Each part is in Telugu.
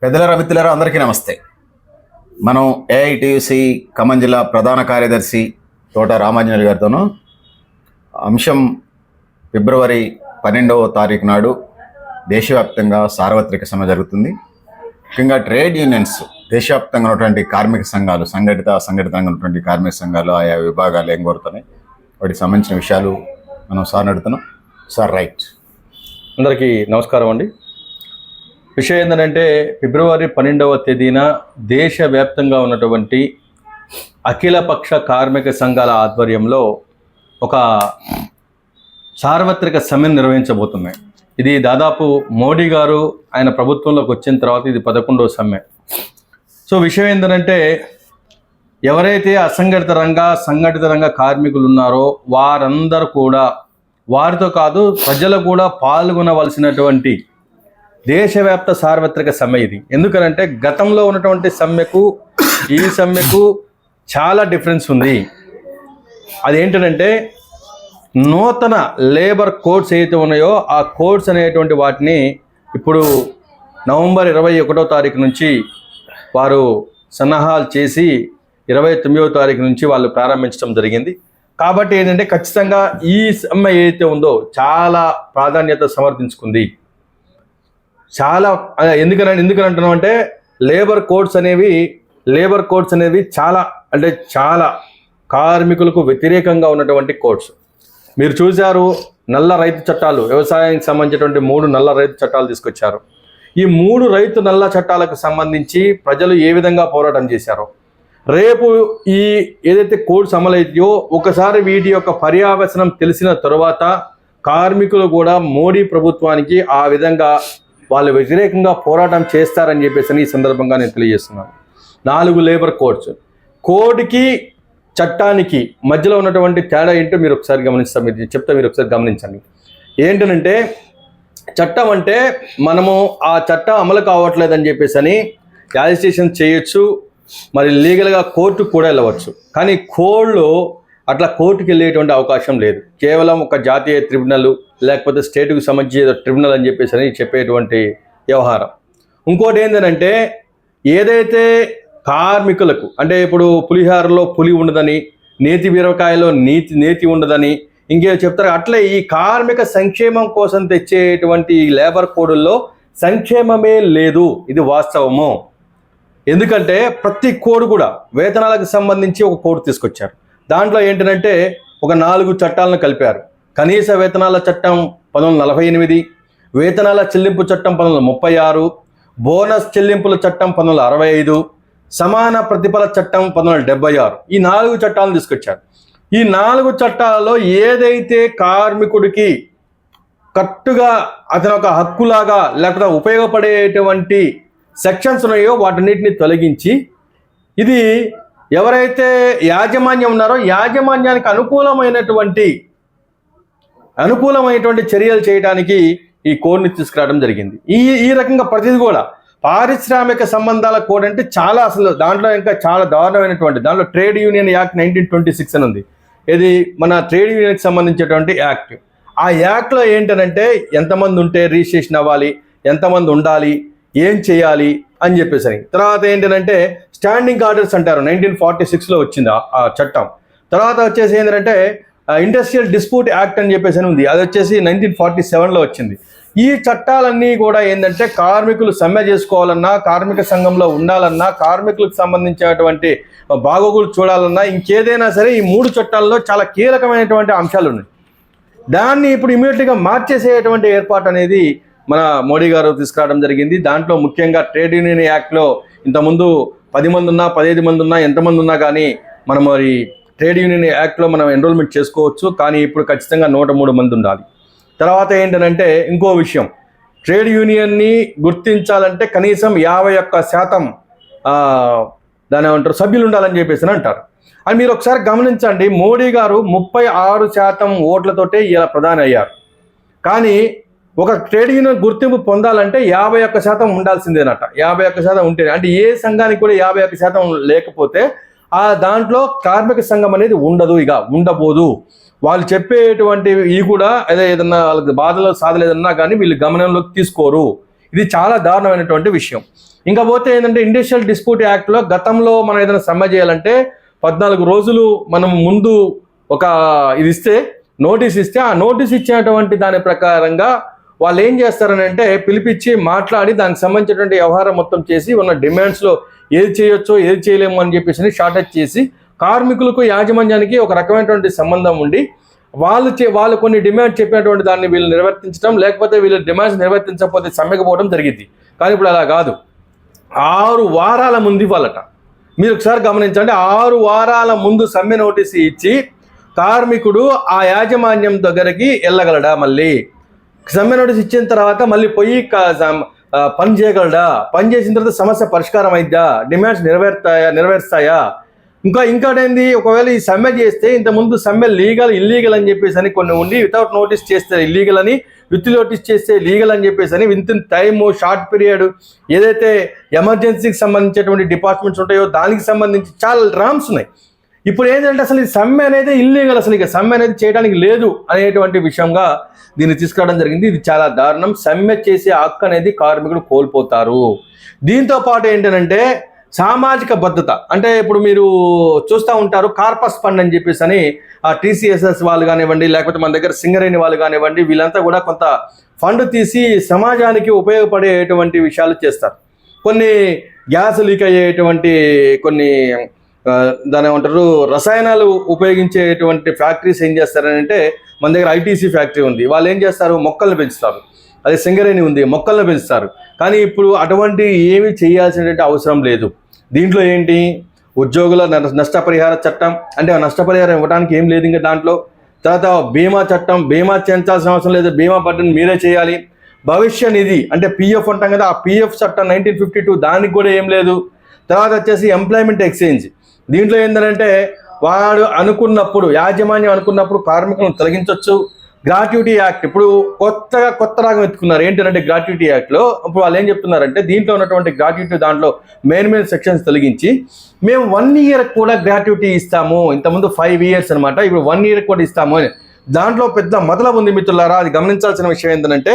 పెద్దల మిత్రులారా అందరికీ నమస్తే. మనం ఏఐటియుసి ఖమ్మం జిల్లా ప్రధాన కార్యదర్శి తోట రామాంజనేయులు గారితోనూ అంశం ఫిబ్రవరి 12వ తారీఖు నాడు దేశవ్యాప్తంగా సార్వత్రిక సమ్మె జరుగుతుంది. ముఖ్యంగా ట్రేడ్ యూనియన్స్ దేశవ్యాప్తంగా ఉన్నటువంటి కార్మిక సంఘాలు, సంఘటితంగా ఉన్నటువంటి కార్మిక సంఘాలు ఆయా విభాగాలు ఏం కోరుతున్నాయి, వాటికి సంబంధించిన విషయాలు మనం సార్ అడుగుతున్నాం. Sir right. అందరికీ నమస్కారం అండి. విషయం ఏంటంటే ఫిబ్రవరి 12వ తేదీన దేశవ్యాప్తంగా ఉన్నటువంటి అఖిలపక్ష కార్మిక సంఘాల ఆధ్వర్యంలో ఒక సార్వత్రిక సమ్మెను నిర్వహించబోతున్నాయి. ఇది దాదాపు మోడీ గారు ఆయన ప్రభుత్వంలోకి వచ్చిన తర్వాత ఇది 11వ సమ్మె. సో విషయం ఏంటంటే ఎవరైతే సంఘటిత రంగ కార్మికులు ఉన్నారో వారందరూ కూడా, వారితో కాదు ప్రజలు కూడా పాల్గొనవలసినటువంటి దేశవ్యాప్త సార్వత్రిక సమ్మె ఇది. ఎందుకనంటే గతంలో ఉన్నటువంటి సమ్మెకు ఈ సమ్మెకు చాలా డిఫరెన్స్ ఉంది. అదేంటంటే నూతన లేబర్ కోడ్స్ ఏవైతే ఉన్నాయో ఆ కోడ్స్ అనేటువంటి వాటిని ఇప్పుడు నవంబర్ 21వ తారీఖు నుంచి వారు సన్నాహాలు చేసి 29వ తారీఖు నుంచి వాళ్ళు ప్రారంభించడం జరిగింది. కాబట్టి ఏంటంటే ఖచ్చితంగా ఈ సమ్మె ఏదైతే ఉందో చాలా ప్రాధాన్యత సమర్థించుకుంది. చాలా ఎందుకని అంటే లేబర్ కోడ్స్ అనేవి చాలా కార్మికులకు వ్యతిరేకంగా ఉన్నటువంటి కోడ్స్. మీరు చూశారు, నల్ల రైతు చట్టాలు, వ్యవసాయానికి సంబంధించినటువంటి 3 నల్ల రైతు చట్టాలు తీసుకొచ్చారు. ఈ 3 నల్ల చట్టాలకు సంబంధించి ప్రజలు ఏ విధంగా పోరాటం చేశారో, రేపు ఈ ఏదైతే కోడ్స్ అమలైతాయో ఒకసారి వీటి యొక్క పర్యావసనం తెలిసిన తరువాత కార్మికులు కూడా మోడీ ప్రభుత్వానికి ఆ విధంగా వాళ్ళు వ్యతిరేకంగా పోరాటం చేస్తారని చెప్పేసి ఈ సందర్భంగా నేను తెలియజేస్తున్నాను. 4 లేబర్ కోడ్స్, కోడ్కి చట్టానికి మధ్యలో ఉన్నటువంటి తేడా ఏంటో మీరు ఒకసారి గమనించండి. ఏంటంటే చట్టం అంటే మనము ఆ చట్టం అమలు కావట్లేదని చెప్పేసి అని యాజిటేషన్ చేయొచ్చు, మరి లీగల్గా కోర్టుకు కూడా వెళ్ళవచ్చు. కానీ కోడ్లో అట్లా కోర్టుకు వెళ్ళేటువంటి అవకాశం లేదు. కేవలం ఒక జాతీయ ట్రిబ్యునల్ లేకపోతే స్టేట్కు సంబంధించిన ట్రిబ్యునల్ అని చెప్పేసి చెప్పేటువంటి వ్యవహారం. ఇంకోటి ఏంటంటే ఏదైతే కార్మికులకు అంటే ఇప్పుడు పులిహారలో పులి ఉండదని, నేతి బీరకాయలో నేతి ఉండదని ఇంకేదో చెప్తారు. అట్లే ఈ కార్మిక సంక్షేమం కోసం తెచ్చేటువంటి ఈ లేబర్ కోడ్లో సంక్షేమమే లేదు. ఇది వాస్తవము. ఎందుకంటే ప్రతి కోడ్ కూడా వేతనాలకు సంబంధించి ఒక కోడ్ తీసుకొచ్చారు. దాంట్లో ఏంటంటే ఒక 4 చట్టాలను కలిపారు. కనీస వేతనాల చట్టం 1948, వేతనాల చెల్లింపు చట్టం 1936, బోనస్ చెల్లింపుల చట్టం 1965, సమాన ప్రతిఫల చట్టం 1976. ఈ 4 చట్టాలను తీసుకొచ్చారు. ఈ 4 చట్టాలలో ఏదైతే కార్మికుడికి కట్టుగా అతను ఒక హక్కులాగా లేకపోతే ఉపయోగపడేటువంటి సెక్షన్స్ ఉన్నాయో వాటన్నిటిని తొలగించి ఇది ఎవరైతే యాజమాన్యం ఉన్నారో యాజమాన్యానికి అనుకూలమైనటువంటి చర్యలు చేయడానికి ఈ కోడ్ని తీసుకురావడం జరిగింది. ఈ రకంగా ప్రతిదీ కూడా పారిశ్రామిక సంబంధాల కోడ్ అంటే చాలా, అసలు దాంట్లో ఇంకా చాలా దారుణమైనటువంటి, దాంట్లో ట్రేడ్ యూనియన్ యాక్ట్ 1926 అని ఉంది. ఇది మన ట్రేడ్ యూనియన్కి సంబంధించేటువంటి యాక్ట్. ఆ యాక్ట్లో ఏంటంటే ఎంతమంది ఉంటే రిజిస్ట్రేషన్ అవ్వాలి, ఎంతమంది ఉండాలి, ఏం చేయాలి అని చెప్పేసి. తర్వాత ఏంటంటే స్టాండింగ్ ఆర్డర్స్ అంటారు, 1946లో వచ్చింది ఆ చట్టం. తర్వాత వచ్చేసి ఏంటంటే ఇండస్ట్రియల్ డిస్ప్యూట్ యాక్ట్ అని చెప్పేసి ఉంది, అది వచ్చేసి 1947లో వచ్చింది. ఈ చట్టాలన్నీ కూడా ఏంటంటే కార్మికులు సమ్మె చేసుకోవాలన్నా, కార్మిక సంఘంలో ఉండాలన్నా, కార్మికులకు సంబంధించినటువంటి బాగోగులు చూడాలన్నా, ఇంకేదైనా సరే ఈ 3 చట్టాల్లో చాలా కీలకమైనటువంటి అంశాలు ఉన్నాయి. దాన్ని ఇప్పుడు ఇమీడియట్గా మార్చేసేటువంటి ఏర్పాటు అనేది మన మోడీ గారు తీసుకురావడం జరిగింది. దాంట్లో ముఖ్యంగా ట్రేడ్ యూనియన్ యాక్ట్లో ఇంతకుముందు 10 మంది ఉన్నా, 15 మంది ఉన్నా, ఎంతమంది ఉన్నా కానీ మనం మరి ట్రేడ్ యూనియన్ యాక్ట్లో మనం ఎన్రోల్మెంట్ చేసుకోవచ్చు. కానీ ఇప్పుడు ఖచ్చితంగా 103 మంది ఉండాలి. తర్వాత ఏంటంటే ఇంకో విషయం, ట్రేడ్ యూనియన్ని గుర్తించాలంటే కనీసం 51% దాని ఏమంటారు సభ్యులు ఉండాలని చెప్పేసి అంటారు. అని మీరు ఒకసారి గమనించండి, మోడీ గారు 36% ఓట్లతోటే ఇలా ప్రధాని అయ్యారు. కానీ ఒక ట్రేడ్ యూనియన్ గుర్తింపు పొందాలంటే 51% ఉండాల్సిందేనట. 51% ఉంటేనే, అంటే ఏ సంఘానికి కూడా 51% లేకపోతే ఆ దాంట్లో కార్మిక సంఘం అనేది ఉండబోదు. వాళ్ళు చెప్పేటువంటివి కూడా అదే ఏదన్నా వాళ్ళకి బాధలో సాధలేదన్నా కానీ వీళ్ళు గమనంలోకి తీసుకోరు. ఇది చాలా దారుణమైనటువంటి విషయం. ఇంకా పోతే ఏంటంటే ఇండస్ట్రియల్ డిస్ప్యూట్ యాక్ట్లో గతంలో మనం ఏదైనా సమ్మె చేయాలంటే 14 రోజులు మనం ముందు ఒక ఇది ఇస్తే నోటీస్ ఇస్తే ఆ నోటీస్ ఇచ్చినటువంటి దాని ప్రకారంగా వాళ్ళు ఏం చేస్తారని అంటే పిలిపించి మాట్లాడి దానికి సంబంధించినటువంటి వ్యవహారం మొత్తం చేసి ఉన్న డిమాండ్స్లో ఏది చేయొచ్చో ఏది చేయలేము అని చెప్పేసి షార్టేజ్ చేసి కార్మికులకు యాజమాన్యానికి ఒక రకమైనటువంటి సంబంధం ఉండి వాళ్ళు కొన్ని డిమాండ్ చెప్పినటువంటి దాన్ని వీళ్ళు నిర్వర్తించడం, లేకపోతే వీళ్ళు డిమాండ్స్ నిర్వర్తించకపోతే సమ్మెకు పోవడం జరిగింది. కానీ ఇప్పుడు అలా కాదు. 6 వారాల ముందు ఇవ్వాలట. మీరు ఒకసారి గమనించండి, 6 వారాల ముందు సమ్మె నోటీస్ ఇచ్చి కార్మికుడు ఆ యాజమాన్యం దగ్గరికి వెళ్ళగలడా? మళ్ళీ సమ్మె నోటీస్ ఇచ్చిన తర్వాత మళ్ళీ పోయి పని చేయగలడా? పని చేసిన తర్వాత సమస్య పరిష్కారం అయిద్దా? డిమాండ్స్ నెరవేరుస్తాయా? ఇంకోటేంది, ఒకవేళ ఈ సమ్మె చేస్తే ఇంతకుముందు సమ్మె లీగల్ ఇల్లీగల్ అని చెప్పేసి అని కొన్ని ఉండి వితౌట్ నోటీస్ చేస్తే ఇల్లీగల్ అని, విత్ నోటీస్ చేస్తే లీగల్ అని చెప్పేసి అని with in time short period ఏదైతే ఎమర్జెన్సీకి సంబంధించినటువంటి డిపార్ట్మెంట్స్ ఉంటాయో దానికి సంబంధించి చాలా రామ్స్ ఉన్నాయి. ఇప్పుడు ఏంటంటే అసలు ఈ సమ్మె అనేది ఇల్లీగల్, అసలు ఇక సమ్మె అనేది చేయడానికి లేదు అనేటువంటి విషయంగా దీన్ని తీసుకురావడం జరిగింది. ఇది చాలా దారుణం. సమ్మె చేసే హక్కు అనేది కార్మికుడు కోల్పోతారు. దీంతో పాటు ఏంటంటే సామాజిక భద్రత, అంటే ఇప్పుడు మీరు చూస్తూ ఉంటారు కార్పస్ ఫండ్ అని చెప్పేసి అని ఆ TCSS వాళ్ళు కానివ్వండి, లేకపోతే మన దగ్గర సింగరేణి వాళ్ళు కానివ్వండి, వీళ్ళంతా కూడా కొంత ఫండ్ తీసి సమాజానికి ఉపయోగపడేటువంటి విషయాలు చేస్తారు. కొన్ని గ్యాస్ లీక్ అయ్యేటువంటి కొన్ని దాని ఏమంటారు రసాయనాలు ఉపయోగించేటువంటి ఫ్యాక్టరీస్ ఏం చేస్తారని అంటే మన దగ్గర ITC ఫ్యాక్టరీ ఉంది. వాళ్ళు ఏం చేస్తారు, మొక్కలను పెంచుతారు. అదే సింగరేణి ఉంది, మొక్కలను పెంచుతారు. కానీ ఇప్పుడు అటువంటి ఏమీ చేయాల్సినటువంటి అవసరం లేదు. దీంట్లో ఏంటి, ఉద్యోగుల నష్టపరిహార చట్టం, అంటే నష్టపరిహారం ఇవ్వడానికి ఏం లేదు ఇంకా దాంట్లో. తర్వాత బీమా చట్టం, బీమా చేయించాల్సిన అవసరం లేదు, బీమా పట్టణం మీరే చేయాలి. భవిష్య నిధి అంటే PF అంటాం కదా, ఆ PF చట్టం 1952 దానికి కూడా ఏం లేదు. తర్వాత వచ్చేసి ఎంప్లాయ్మెంట్ ఎక్స్చేంజ్, దీంట్లో ఏంటంటే వాడు అనుకున్నప్పుడు యాజమాన్యం అనుకున్నప్పుడు కార్మికులను తొలగించవచ్చు. గ్రాట్యుటీ యాక్ట్ ఇప్పుడు కొత్త రాగం ఎత్తుకున్నారు. ఏంటంటే గ్రాట్యుటీ యాక్ట్లో ఇప్పుడు వాళ్ళు ఏం చెప్తున్నారంటే దీంట్లో ఉన్నటువంటి గ్రాట్యుటీ దాంట్లో మెయిన్ సెక్షన్స్ తొలగించి మేము 1 year కూడా గ్రాట్యుటీ ఇస్తాము. ఇంతకుముందు 5 years అనమాట, ఇప్పుడు 1 year కూడా ఇస్తాము అని దాంట్లో పెద్ద మొదలవు ఉంది మిత్రులారా. అది గమనించాల్సిన విషయం ఏంటంటే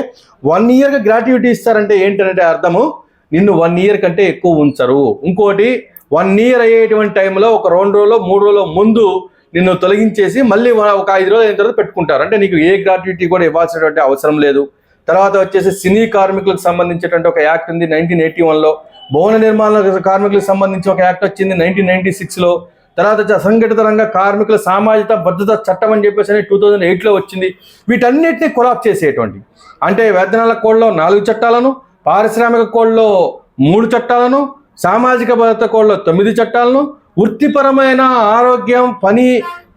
1 year గ్రాట్యుటీ ఇస్తారంటే ఏంటంటే అర్థము నిన్ను 1 year కంటే ఎక్కువ ఉంచరు. ఇంకోటి 1 year అయ్యేటువంటి టైంలో ఒక 2 రోజులు 3 రోజుల ముందు నిన్ను తొలగించేసి మళ్ళీ ఒక 5 రోజులు అయిన తర్వాత పెట్టుకుంటారు. అంటే నీకు ఏ గ్రాట్యుటీ కూడా ఇవ్వాల్సినటువంటి అవసరం లేదు. తర్వాత వచ్చేసి సినీ కార్మికులకు సంబంధించినటువంటి ఒక యాక్ట్ ఉంది 1981లో. భవన నిర్మాణ కార్మికులకు సంబంధించి ఒక యాక్ట్ వచ్చింది 1996లో. తర్వాత వచ్చి అసంఘటిత రంగ కార్మికుల సామాజిక భద్రత చట్టం అని చెప్పేసి 2008లో వచ్చింది. వీటన్నిటిని కొలాప్ చేసేటువంటి, అంటే వేతనాల కోడ్లో 4 చట్టాలను, పారిశ్రామిక కోడ్లో 3 చట్టాలను, సామాజిక భద్రత కోడ్లో 9 చట్టాలను, వృత్తిపరమైన ఆరోగ్యం పని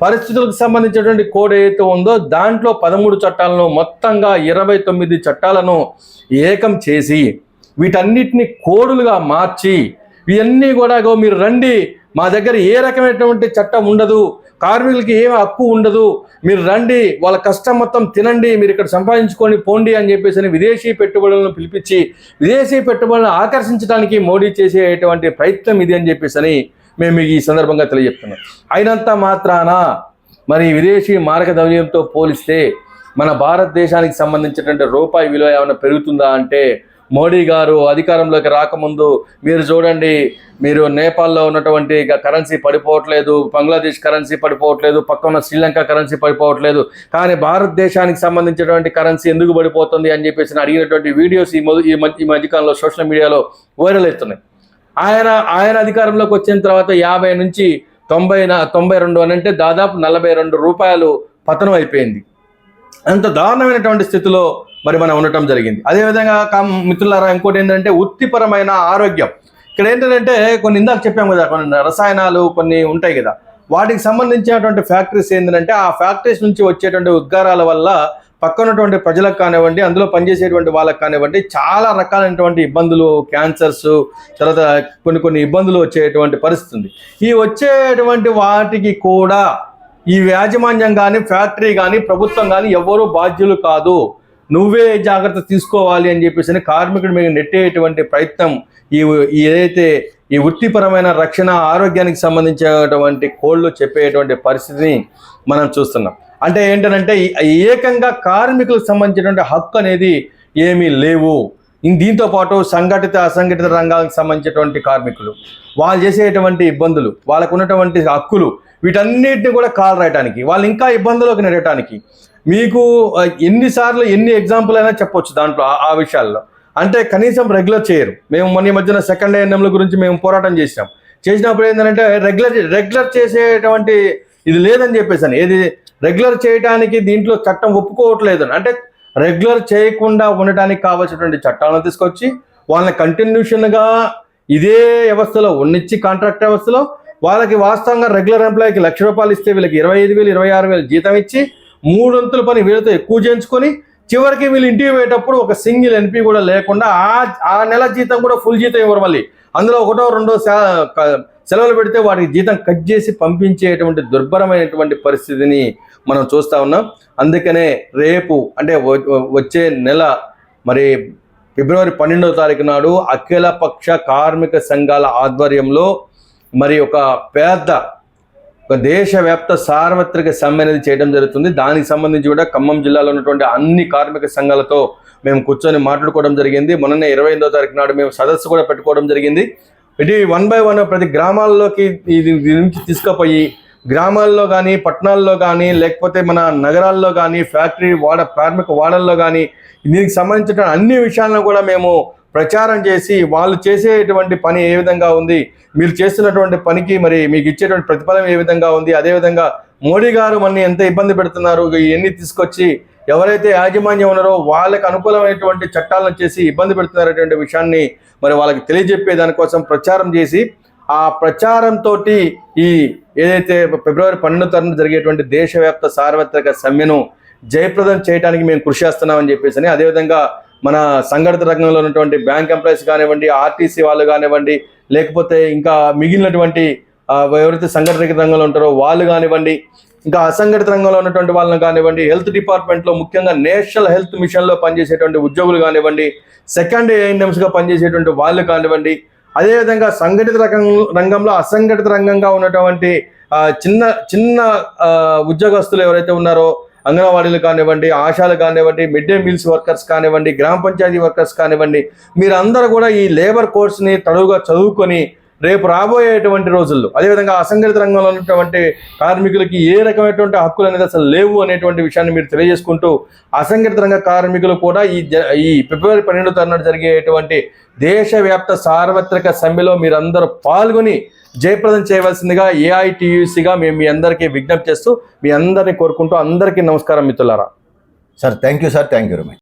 పరిస్థితులకు సంబంధించినటువంటి కోడ్ ఏదైతే ఉందో దాంట్లో 13 చట్టాలను, మొత్తంగా 29 చట్టాలను ఏకం చేసి వీటన్నిటిని కోడులుగా మార్చి ఇవన్నీ కూడా మీరు రండి, మా దగ్గర ఏ రకమైనటువంటి చట్టం ఉండదు, కార్మికులకి ఏమి హక్కు ఉండదు, మీరు రండి, వాళ్ళ కష్టం మొత్తం తినండి, మీరు ఇక్కడ సంపాదించుకొని పోండి అని చెప్పేసి విదేశీ పెట్టుబడులను పిలిపించి విదేశీ పెట్టుబడులను ఆకర్షించడానికి మోడీ చేసేటువంటి ప్రయత్నం ఇది అని చెప్పేసి మేము ఈ సందర్భంగా తెలియజెప్తున్నాం. అయినంత మాత్రాన మరి విదేశీ మారక ద్రవ్యంతో పోలిస్తే మన భారతదేశానికి సంబంధించినటువంటి రూపాయి విలువ ఏమైనా పెరుగుతుందా అంటే మోడీ గారు అధికారంలోకి రాకముందు మీరు చూడండి, మీరు నేపాల్లో ఉన్నటువంటి కరెన్సీ పడిపోవట్లేదు, బంగ్లాదేశ్ కరెన్సీ పడిపోవట్లేదు, పక్కన శ్రీలంక కరెన్సీ పడిపోవట్లేదు, కానీ భారతదేశానికి సంబంధించినటువంటి కరెన్సీ ఎందుకు పడిపోతుంది అని చెప్పేసి అడిగినటువంటి వీడియోస్ ఈ మధ్యకాలంలో సోషల్ మీడియాలో వైరల్ అవుతున్నాయి. ఆయన అధికారంలోకి వచ్చిన తర్వాత 50 నుంచి 92 అని అంటే దాదాపు 42 రూపాయలు పతనం అయిపోయింది. అంత దారుణమైనటువంటి స్థితిలో మరి మనం ఉండటం జరిగింది. అదేవిధంగా మిత్రులారా ఇంకోటి ఏంటంటే వృత్తిపరమైన ఆరోగ్యం. ఇక్కడ ఏంటంటే కొన్ని ఇందాక చెప్పాము కదా, కొన్ని రసాయనాలు కొన్ని ఉంటాయి కదా, వాటికి సంబంధించినటువంటి ఫ్యాక్టరీస్ ఏంటంటే ఆ ఫ్యాక్టరీస్ నుంచి వచ్చేటువంటి ఉద్గారాల వల్ల పక్కనటువంటి ప్రజలకు కానివ్వండి, అందులో పనిచేసేటువంటి వాళ్ళకి కానివ్వండి చాలా రకాలైనటువంటి ఇబ్బందులు, క్యాన్సర్స్, తర్వాత కొన్ని ఇబ్బందులు వచ్చేటువంటి పరిస్థితి ఉంది. ఈ వచ్చేటువంటి వాటికి కూడా ఈ యాజమాన్యం కానీ ఫ్యాక్టరీ కానీ ప్రభుత్వం కానీ ఎవరూ బాధ్యులు కాదు, నువ్వే జాగ్రత్త తీసుకోవాలి అని చెప్పేసి కార్మికుడి మీద నెట్టేటువంటి ప్రయత్నం ఏదైతే ఈ వృత్తిపరమైన రక్షణ ఆరోగ్యానికి సంబంధించినటువంటి కోళ్ళు చెప్పేటువంటి పరిస్థితిని మనం చూస్తున్నాం. అంటే ఏంటంటే ఏకంగా కార్మికులకు సంబంధించినటువంటి హక్కు అనేది ఏమీ లేవు. దీంతో పాటు సంఘటిత అసంఘటిత రంగాలకు సంబంధించినటువంటి కార్మికులు, వాళ్ళు చేసేటువంటి ఇబ్బందులు, వాళ్ళకు ఉన్నటువంటి హక్కులు, వీటన్నిటిని కూడా కాల్ రాయడానికి, వాళ్ళు ఇంకా ఇబ్బందులకు నెరగటానికి మీకు ఎన్నిసార్లు ఎన్ని ఎగ్జాంపుల్ అయినా చెప్పొచ్చు దాంట్లో ఆ విషయాల్లో. అంటే కనీసం రెగ్యులర్ చేయరు. మేము మొన్న మధ్యన సెకండ్ ఏఎన్ఎంల గురించి మేము పోరాటం చేసినప్పుడు ఏంటంటే రెగ్యులర్ చేసేటువంటి ఇది లేదని చెప్పేసాను. ఏది రెగ్యులర్ చేయడానికి దీంట్లో చట్టం ఒప్పుకోవట్లేదు. అంటే రెగ్యులర్ చేయకుండా ఉండటానికి కావాల్సినటువంటి చట్టాలను తీసుకొచ్చి వాళ్ళని కంటిన్యూషన్గా ఇదే వ్యవస్థలో ఉన్నిచ్చి, కాంట్రాక్ట్ వ్యవస్థలో వాళ్ళకి వాస్తవంగా రెగ్యులర్ ఎంప్లాయీకి ₹1,00,000 ఇస్తే వీళ్ళకి 25,000 26,000 జీతం ఇచ్చి 3 వంతుల పని వీళ్ళతో ఎక్కువ చేయించుకొని చివరికి వీళ్ళు ఇంటికి పోయేటప్పుడు ఒక సింగిల్ ఎన్పీ కూడా లేకుండా ఆ నెల జీతం కూడా ఫుల్ జీతం ఇవ్వరు. మళ్ళీ అందులో 1 2 సెలవులు పెడితే వాటికి జీతం కట్ చేసి పంపించేటువంటి దుర్భరమైనటువంటి పరిస్థితిని మనం చూస్తూ ఉన్నాం. అందుకనే రేపు అంటే వచ్చే నెల మరి ఫిబ్రవరి 12వ తారీఖు నాడు అఖిలపక్ష కార్మిక సంఘాల ఆధ్వర్యంలో మరి ఒక దేశవ్యాప్త సార్వత్రిక సమ్మె అనేది చేయడం జరుగుతుంది. దానికి సంబంధించి కూడా ఖమ్మం జిల్లాలో ఉన్నటువంటి అన్ని కార్మిక సంఘాలతో మేము కూర్చొని మాట్లాడుకోవడం జరిగింది. మొన్ననే 28వ తారీఖు నాడు మేము సదస్సు కూడా పెట్టుకోవడం జరిగింది. ఇది 1 by 1 ప్రతి గ్రామాల్లోకి ఇది నుంచి తీసుకుపోయి గ్రామాల్లో కానీ, పట్టణాల్లో కానీ, లేకపోతే మన నగరాల్లో కానీ, ఫ్యాక్టరీ కార్మిక వాడల్లో కానీ దీనికి సంబంధించిన అన్ని విషయాలను కూడా మేము ప్రచారం చేసి వాళ్ళు చేసేటువంటి పని ఏ విధంగా ఉంది, మీరు చేస్తున్నటువంటి పనికి మరి మీకు ఇచ్చేటువంటి ప్రతిఫలం ఏ విధంగా ఉంది, అదేవిధంగా మోడీ గారు మనల్ని ఎంత ఇబ్బంది పెడుతున్నారు, ఇవన్నీ తీసుకొచ్చి ఎవరైతే యాజమాన్యం ఉన్నారో వాళ్ళకి అనుకూలమైనటువంటి చట్టాలను చేసి ఇబ్బంది పెడుతున్నారనేటువంటి విషయాన్ని మరి వాళ్ళకి తెలియజెప్పే దానికోసం ప్రచారం చేసి ఆ ప్రచారంతో ఈ ఏదైతే ఫిబ్రవరి 12వ తారీఖున జరిగేటువంటి దేశవ్యాప్త సార్వత్రిక సమ్మెను జయప్రదం చేయడానికి మేము కృషి చేస్తున్నామని చెప్పేసి, అదేవిధంగా మన సంఘటిత రంగంలో ఉన్నటువంటి బ్యాంక్ ఎంప్లాయీస్ కానివ్వండి, ఆర్టీసీ వాళ్ళు కానివ్వండి, లేకపోతే ఇంకా మిగిలినటువంటి ఎవరైతే సంఘటిత రంగంలో ఉంటారో వాళ్ళు కానివ్వండి, ఇంకా అసంఘటిత రంగంలో ఉన్నటువంటి వాళ్ళని కానివ్వండి, హెల్త్ డిపార్ట్మెంట్లో ముఖ్యంగా నేషనల్ హెల్త్ మిషన్లో పనిచేసేటువంటి ఉద్యోగులు కానివ్వండి, సెకండ్ ఏఎన్ఎంస్గా పనిచేసేటువంటి వాళ్ళు కానివ్వండి, అదేవిధంగా సంఘటిత రంగంలో అసంఘటిత రంగంగా ఉన్నటువంటి చిన్న ఉద్యోగస్తులు ఎవరైతే ఉన్నారో అంగన్వాడీలు కానివ్వండి, ఆశాలు కానివ్వండి, మిడ్ డే మీల్స్ వర్కర్స్ కానివ్వండి, గ్రామ పంచాయతీ వర్కర్స్ కానివ్వండి, మీరందరూ కూడా ఈ లేబర్ కోర్స్ని తడువుగా చదువుకొని రేపు రాబోయేటువంటి రోజుల్లో అదేవిధంగా అసంఘటిత రంగంలో ఉన్నటువంటి కార్మికులకి ఏ రకమైనటువంటి హక్కులు అనేది అసలు లేవు అనేటువంటి విషయాన్ని మీరు తెలియజేసుకుంటూ, అసంఘటిత రంగ కార్మికులు కూడా ఈ ఫిబ్రవరి 12వ తారీఖున జరిగేటువంటి దేశవ్యాప్త సార్వత్రిక సమ్మెలో మీరందరూ పాల్గొని జయప్రదం చేయవలసిందిగా ఏఐటియుసిగా మేము మీ అందరికీ విజ్ఞప్తి చేస్తూ మీ అందరినీ కోరుకుంటూ అందరికీ నమస్కారం మిత్రులారా. Sir thank you very much.